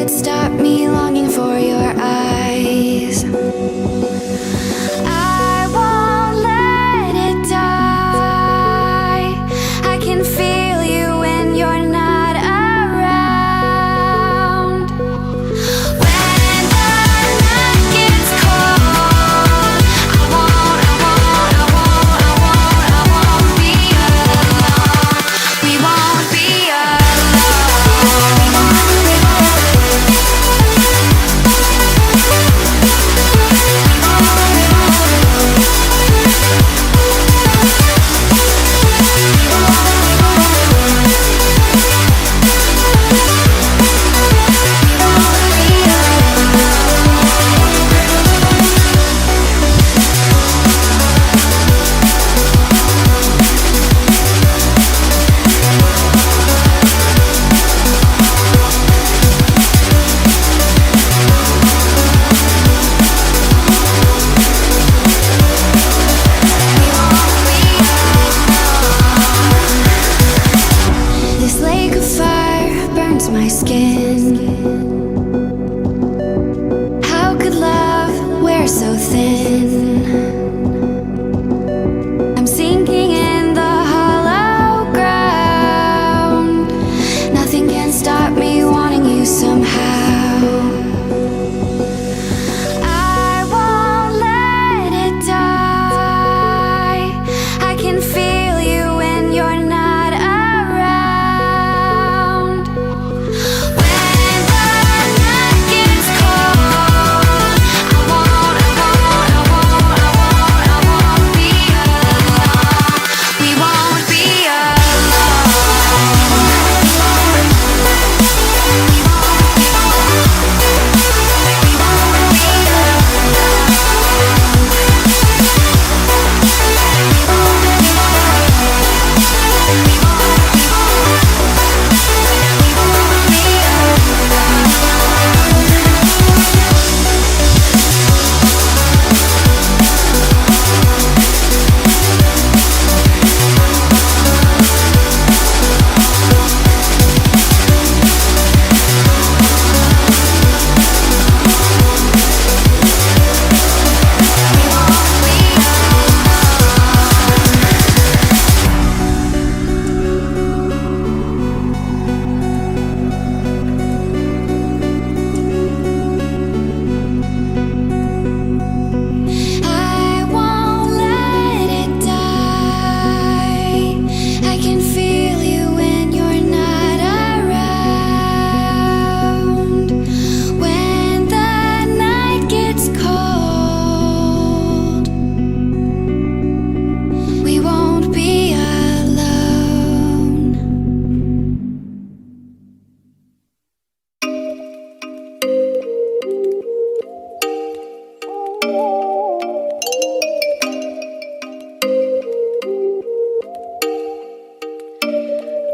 can't stop me longing for your eyes. I won't let it die. I can feel you when you're not around. When the night gets cold, I won't be alone. We won't be my skin. How could love wear so thin? I'm sinking in the hollow ground. Nothing can stop me wanting you somehow. I won't let it die. I can feel you when you're not.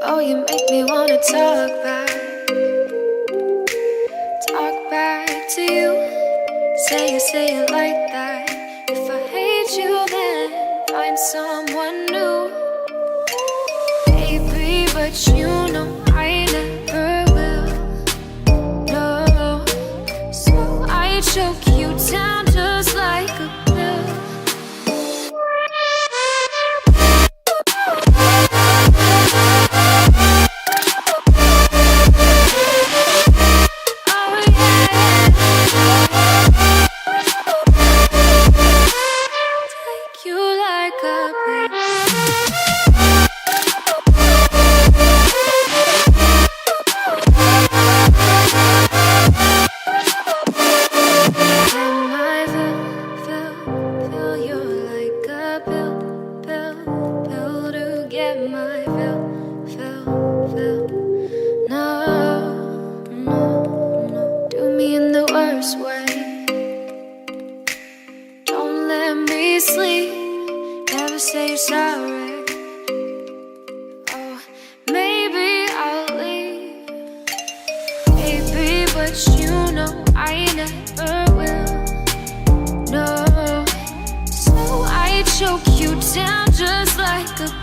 Oh, you make me wanna talk back to you. Say it like that. If I hate you, then find someone new. Baby, but you know I never will. No, so I choke you down just like a pill. Sleep, never say you're sorry. Oh, maybe I'll leave, baby, but you know I never will. No, so I choke you down just like a